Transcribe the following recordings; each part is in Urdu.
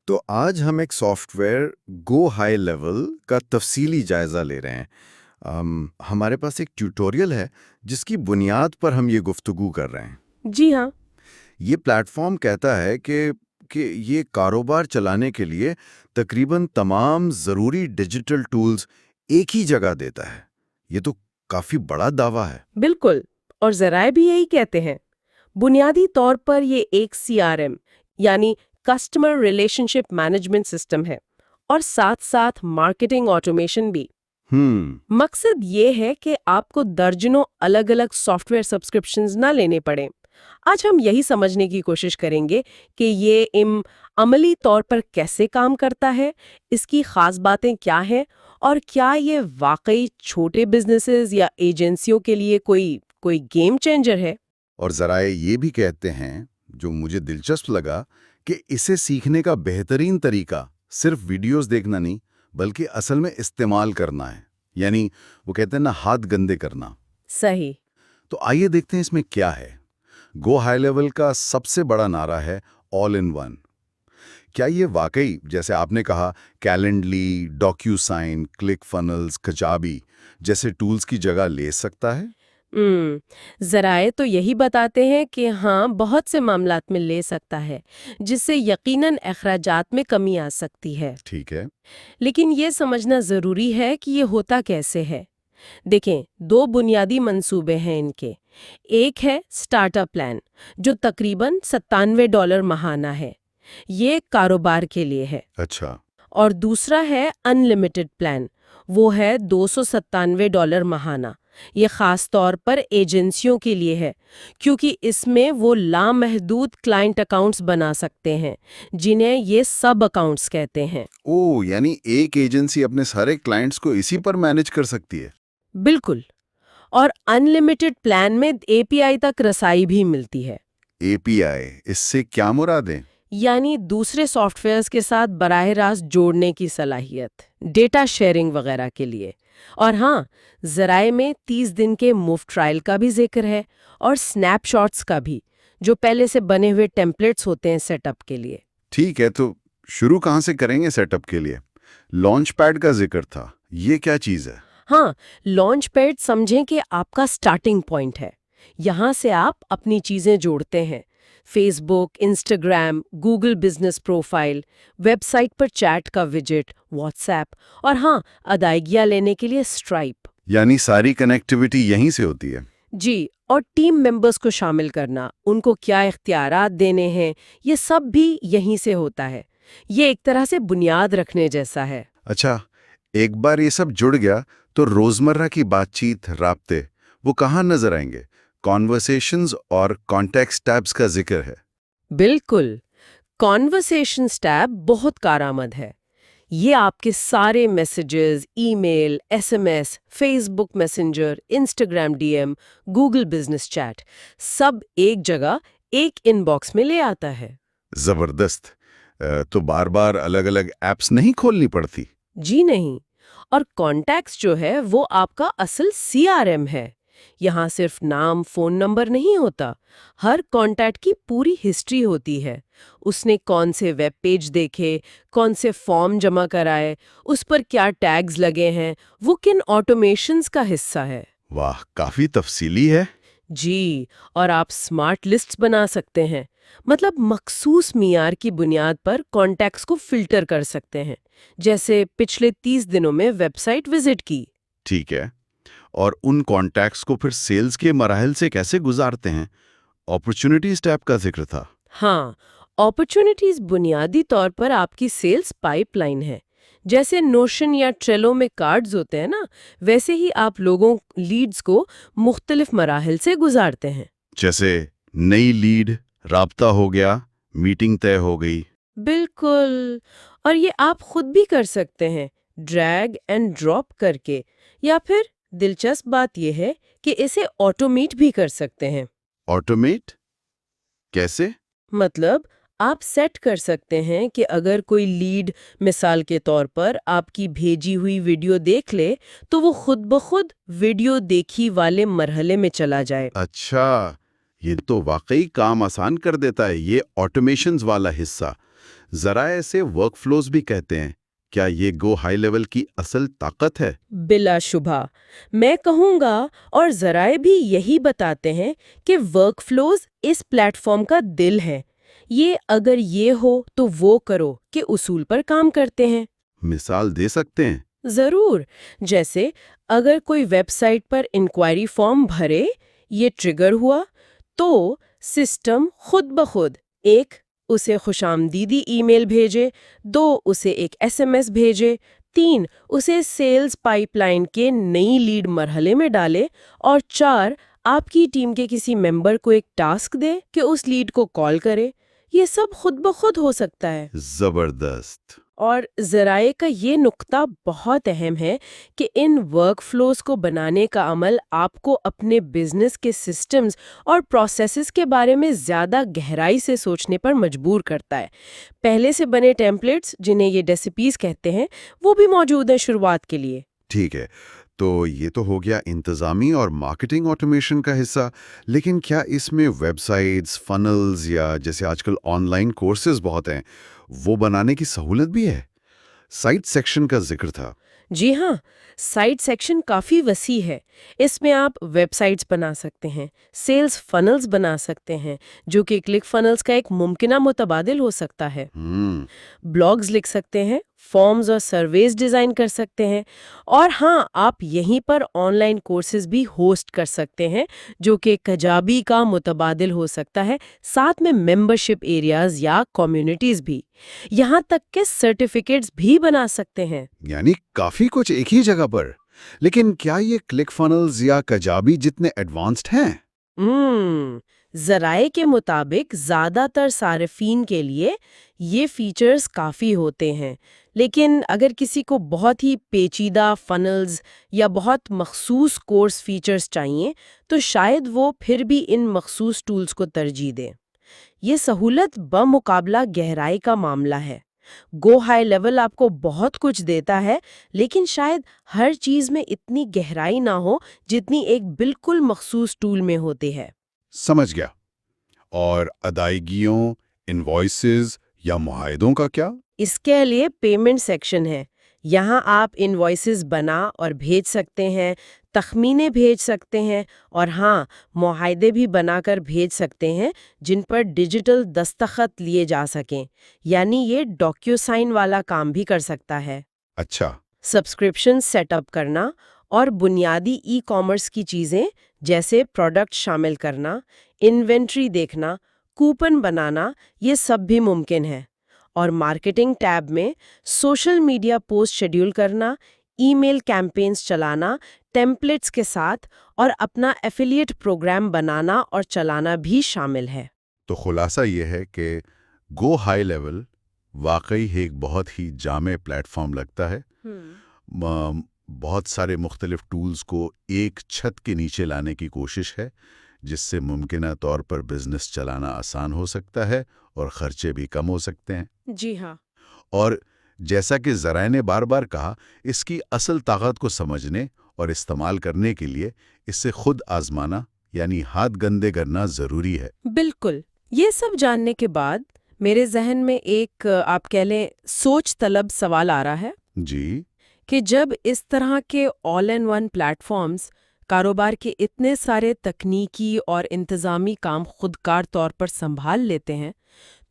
تو آج ہم ایک soft where go high level کا تفصیلی جائزہ لے رہے ہیں۔ ہمارے پاس ایک ٹیوٹوریل ہے جس کی بنیاد پر ہم یہ گفتگو کر رہے ہیں۔ جی ہاں، یہ پلیٹ فارم کہتا ہے کہ یہ کاروبار چلانے کے لیے تقریباً تمام ضروری ڈیجیٹل ٹولز ایک ہی جگہ دیتا ہے۔ یہ تو کافی بڑا دعویٰ ہے۔ بالکل، اور ذرائع بھی یہی کہتے ہیں۔ بنیادی طور پر یہ ایک CRM یعنی کسٹمر ریلیشن شپ مینجمنٹ سسٹم ہے، اور ساتھ ساتھ مارکیٹنگ آٹومیشن بھی۔ مقصد یہ ہے کہ آپ کو درجنوں الگ الگ سافٹ ویئر سبسکرپشنز نہ لینے پڑیں۔ آج ہم یہی سمجھنے کی کوشش کریں گے کہ یہ عملی طور پر کیسے کام کرتا ہے، اس کی خاص باتیں کیا ہیں، اور کیا یہ واقعی چھوٹے بزنسز یا ایجنسیوں کے لیے کوئی گیم چینجر ہے۔ اور ذرائع یہ بھی کہتے ہیں، جو مجھے دلچسپ لگا، کہ اسے سیکھنے کا بہترین طریقہ صرف ویڈیوز دیکھنا نہیں بلکہ اصل میں استعمال کرنا ہے۔ یعنی وہ کہتے ہیں نا، ہاتھ گندے کرنا۔ صحیح۔ تو آئیے دیکھتے ہیں اس میں کیا ہے۔ گو ہائی لیول کا سب سے بڑا نعرہ ہے آل ان ون۔ کیا یہ واقعی، جیسے آپ نے کہا، کیلنڈلی، ڈاکیو سائن، کلک فنلز، کچابی جیسے ٹولز کی جگہ لے سکتا ہے؟ ذرائع تو یہی بتاتے ہیں کہ ہاں، بہت سے معاملات میں لے سکتا ہے، جس سے یقیناً اخراجات میں کمی آ سکتی ہے۔ ٹھیک ہے۔ لیکن یہ سمجھنا ضروری ہے کہ یہ ہوتا کیسے ہے۔ دیکھیں، دو بنیادی منصوبے ہیں ان کے۔ ایک ہے سٹارٹ اپ پلان، جو تقریباً $97 ماہانہ ہے، یہ کاروبار کے لیے ہے۔ اچھا۔ اور دوسرا ہے ان لمیٹڈ پلان، وہ ہے $297 ماہانہ۔ یہ خاص طور پر ایجنسیوں کے لیے ہے، کیونکہ اس میں وہ لامحدود کلائنٹ اکاؤنٹس بنا سکتے ہیں، جنہیں یہ سب اکاؤنٹس کہتے ہیں۔ یعنی ایک ایجنسی اپنے سارے کلائنٹس کو اسی پر مینج کر سکتی ہے؟ بالکل، اور ان لمیٹڈ پلان میں API تک رسائی بھی ملتی ہے۔ API، اس سے کیا مراد ہے؟ یعنی دوسرے سافٹ ویئرز کے ساتھ براہ راست جوڑنے کی صلاحیت، ڈیٹا شیئرنگ وغیرہ کے لیے۔ اور ہاں، ذرائع میں 30 دن کے مفت ٹرائل کا بھی ذکر ہے، اور سنیپ شاٹس کا بھی، جو پہلے سے بنے ہوئے ٹیمپلیٹس ہوتے ہیں سیٹ اپ کے لیے۔ ٹھیک ہے، تو شروع کہاں سے کریں گے سیٹ اپ کے لیے؟ لانچ پیڈ کا ذکر تھا، یہ کیا چیز ہے؟ ہاں، لانچ پیڈ سمجھیں کہ آپ کا سٹارٹنگ پوائنٹ ہے۔ یہاں سے آپ اپنی چیزیں جوڑتے ہیں: Facebook, Instagram, Google business profile, website پر چیٹ کا ویجٹ، واٹس ایپ، اور ہاں، ادائیگیاں لینے کے لیے اسٹرائپ۔ یعنی ساری کنیکٹیویٹی یہیں سے ہوتی ہے؟ جی، اور ٹیم ممبرز کو شامل کرنا، ان کو کیا اختیارات دینے ہیں، یہ سب بھی یہیں سے ہوتا ہے۔ یہ ایک طرح سے بنیاد رکھنے جیسا ہے۔ اچھا، ایک بار یہ سب جڑ گیا تو روزمرہ کی بات چیت، رابطے، وہ کہاں نظر آئیں گے؟ کانورسیشنز اور کانٹیکٹس ٹیبز کا ذکر ہے۔ بالکل، کانورسیشنز ٹیب بہت کارآمد ہے۔ یہ آپ کے سارے messages, email, SMS، Facebook Messenger, Instagram DM، Google business chat, سب ایک جگہ، ایک ان باکس میں لے آتا ہے۔ زبردست۔ تو بار بار الگ الگ ایپس نہیں کھولنی پڑتی؟ جی نہیں، اور کانٹیکٹس جو ہے وہ آپ کا اصل CRM ہے۔ یہاں صرف نام، فون نمبر نہیں ہوتا، ہر کانٹیکٹ کی پوری ہسٹری ہوتی ہے۔ اس نے کون سے ویب پیج دیکھے، کون سے فارم جمع کرائے، اس پر کیا ٹیگز لگے ہیں، وہ کن آٹومیشنز کا حصہ ہے۔ واہ، کافی تفصیلی ہے۔ جی، اور آپ سمارٹ لسٹس بنا سکتے ہیں، مطلب مخصوص معیار کی بنیاد پر کانٹیکٹس کو فلٹر کر سکتے ہیں، جیسے پچھلے 30 دنوں میں ویب سائٹ وزٹ کی۔ ٹھیک ہے، اور ان کانٹیکٹس کو پھر سیلز کے مراحل سے کیسے گزارتے ہیں؟ اپرچونٹیز ٹیب کا ذکر تھا۔ ہاں، اپرچونٹیز بنیادی طور پر آپ کی سیلز پائپ لائن ہے۔ جیسے نوشن یا ٹریلو میں کارڈز ہوتے ہیں نا، ویسے ہی آپ لیڈز کو مختلف مراحل سے گزارتے ہیں۔ جیسے نئی لیڈ، رابطہ ہو گیا، میٹنگ طے ہو گئی۔ بالکل، اور یہ آپ خود بھی کر سکتے ہیں، ڈریگ اینڈ ڈراپ کر کے، یا پھر دلچسپ بات یہ ہے کہ اسے آٹومیٹ بھی کر سکتے ہیں۔ آٹومیٹ کیسے؟ مطلب آپ سیٹ کر سکتے ہیں کہ اگر کوئی لیڈ مثال کے طور پر آپ کی بھیجی ہوئی ویڈیو دیکھ لے تو وہ خود بخود ویڈیو دیکھی والے مرحلے میں چلا جائے۔ اچھا، یہ تو واقعی کام آسان کر دیتا ہے، یہ آٹومیشنز والا حصہ۔ ذرا ایسے ورک فلوز بھی کہتے ہیں، کیا یہ گو ہائی لیول کی اصل طاقت ہے؟ بلا شبہ میں کہوں گا، اور ذرائع بھی یہی بتاتے ہیں کہ ورک فلوز اس پلیٹ فارم کا دل ہے۔ یہ اگر یہ ہو تو وہ کرو کہ اصول پر کام کرتے ہیں۔ مثال دے سکتے ہیں؟ ضرور، جیسے اگر کوئی ویب سائٹ پر انکوائری فارم بھرے، یہ ٹریگر ہوا، تو سسٹم خود بخود ایک اسے خوش آمدیدی ای میل بھیجے، 2 اسے ایک SMS بھیجے، 3 اسے سیلز پائپ لائن کے نئی لیڈ مرحلے میں ڈالے، اور 4 آپ کی ٹیم کے کسی ممبر کو ایک ٹاسک دے کہ اس لیڈ کو کال کرے۔ یہ سب خود بخود ہو سکتا ہے۔ زبردست۔ اور ذرائع کا یہ نقطہ بہت اہم ہے کہ ان ورک فلوز کو بنانے کا عمل آپ کو اپنے بزنس کے سسٹمز اور پروسیسز کے بارے میں زیادہ گہرائی سے سوچنے پر مجبور کرتا ہے۔ پہلے سے بنے ٹیمپلیٹس، جنہیں یہ ڈیسیپیز کہتے ہیں، وہ بھی موجود ہیں شروعات کے لیے۔ ٹھیک ہے، تو یہ تو ہو گیا انتظامی اور مارکیٹنگ آٹومیشن کا حصہ، لیکن کیا اس میں ویب سائٹس، فنلز یا جیسے آج کل آن لائن کورسز بہت ہیں، وہ بنانے کی سہولت بھی ہے؟ سائٹ سیکشن کا ذکر تھا۔ جی ہاں، سائٹ سیکشن کافی وسیع ہے۔ اس میں آپ ویب سائٹس بنا سکتے ہیں، سیلز فنلز بنا سکتے ہیں، جو کہ کلک فنلز کا ایک ممکنہ متبادل ہو سکتا ہے، بلاگز لکھ سکتے ہیں، فارمز اور سرویز ڈیزائن کر سکتے ہیں، اور ہاں، آپ یہیں پر آن لائن کورسز بھی ہوسٹ کر سکتے ہیں، جو کہ کجابی کا متبادل ہو سکتا ہے، ساتھ میں ممبرشپ ایریاز یا کمیونٹیز بھی، یہاں تک کہ سرٹیفکیٹس بھی بنا سکتے ہیں۔ یعنی کافی کچھ ایک ہی جگہ پر۔ لیکن کیا یہ کلک فنلز یا کجابی جتنے ایڈوانسڈ ہیں؟ ذرائع کے مطابق زیادہ تر صارفین کے لیے یہ فیچرز کافی ہوتے ہیں، لیکن اگر کسی کو بہت ہی پیچیدہ فنلز یا بہت مخصوص کورس فیچرز چاہیے تو شاید وہ پھر بھی ان مخصوص ٹولز کو ترجیح دیں۔ یہ سہولت بمقابلہ گہرائی کا معاملہ ہے۔ گو ہائی لیول آپ کو بہت کچھ دیتا ہے، لیکن شاید ہر چیز میں اتنی گہرائی نہ ہو جتنی ایک بالکل مخصوص ٹول میں ہوتی ہے۔ سمجھ گیا۔ اور ادائیگیوں، انوائسز یا معاہدوں کا کیا؟ اس کے لیے پیمنٹ سیکشن ہے۔ یہاں آپ انوائسز بنا اور بھیج سکتے ہیں، تخمینے بھیج سکتے ہیں، اور ہاں، معاہدے بھی بنا کر بھیج سکتے ہیں جن پر ڈیجیٹل دستخط لیے جا سکیں، یعنی یہ ڈاکیو سائن والا کام بھی کر سکتا ہے۔ اچھا۔ سبسکرپشن سیٹ اپ کرنا اور بنیادی ای کامرس کی چیزیں جیسے پروڈکٹ شامل کرنا، انوینٹری دیکھنا، کوپن بنانا، یہ سب بھی ممکن ہے۔ اور مارکیٹنگ ٹیب میں سوشل میڈیا پوسٹ شیڈول کرنا، ای میل کیمپینز چلانا ٹیمپلیٹس کے ساتھ، اور اپنا ایفیلیٹ پروگرام بنانا اور چلانا بھی شامل ہے۔ تو خلاصہ یہ ہے کہ گو ہائی لیول واقعی ایک بہت ہی جامع پلیٹ فارم لگتا ہے۔ بہت سارے مختلف ٹولز کو ایک چھت کے نیچے لانے کی کوشش ہے، جس سے ممکنہ طور پر بزنس چلانا آسان ہو سکتا ہے اور خرچے بھی کم ہو سکتے ہیں۔ جی ہاں۔ اور جیسا کہ ذرائع نے بار بار کہا، اس کی اصل طاقت کو سمجھنے اور استعمال کرنے کے لیے اس سے خود آزمانا یعنی ہاتھ گندے کرنا ضروری ہے۔ بالکل۔ یہ سب جاننے کے بعد میرے ذہن میں ایک آپ کہہ لیں سوچ طلب سوال آ رہا ہے جی۔ کہ جب اس طرح کے آل ان ون پلیٹ فارمز کاروبار کے اتنے سارے تکنیکی اور انتظامی کام خودکار طور پر سنبھال لیتے ہیں،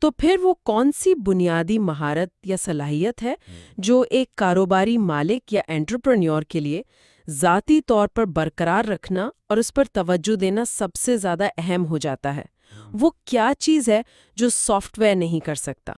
تو پھر وہ کون سی بنیادی مہارت یا صلاحیت ہے جو ایک کاروباری مالک یا انٹرپرینیور کے لیے ذاتی طور پر برقرار رکھنا اور اس پر توجہ دینا سب سے زیادہ اہم ہو جاتا ہے؟ وہ کیا چیز ہے جو سافٹ ویئر نہیں کر سکتا؟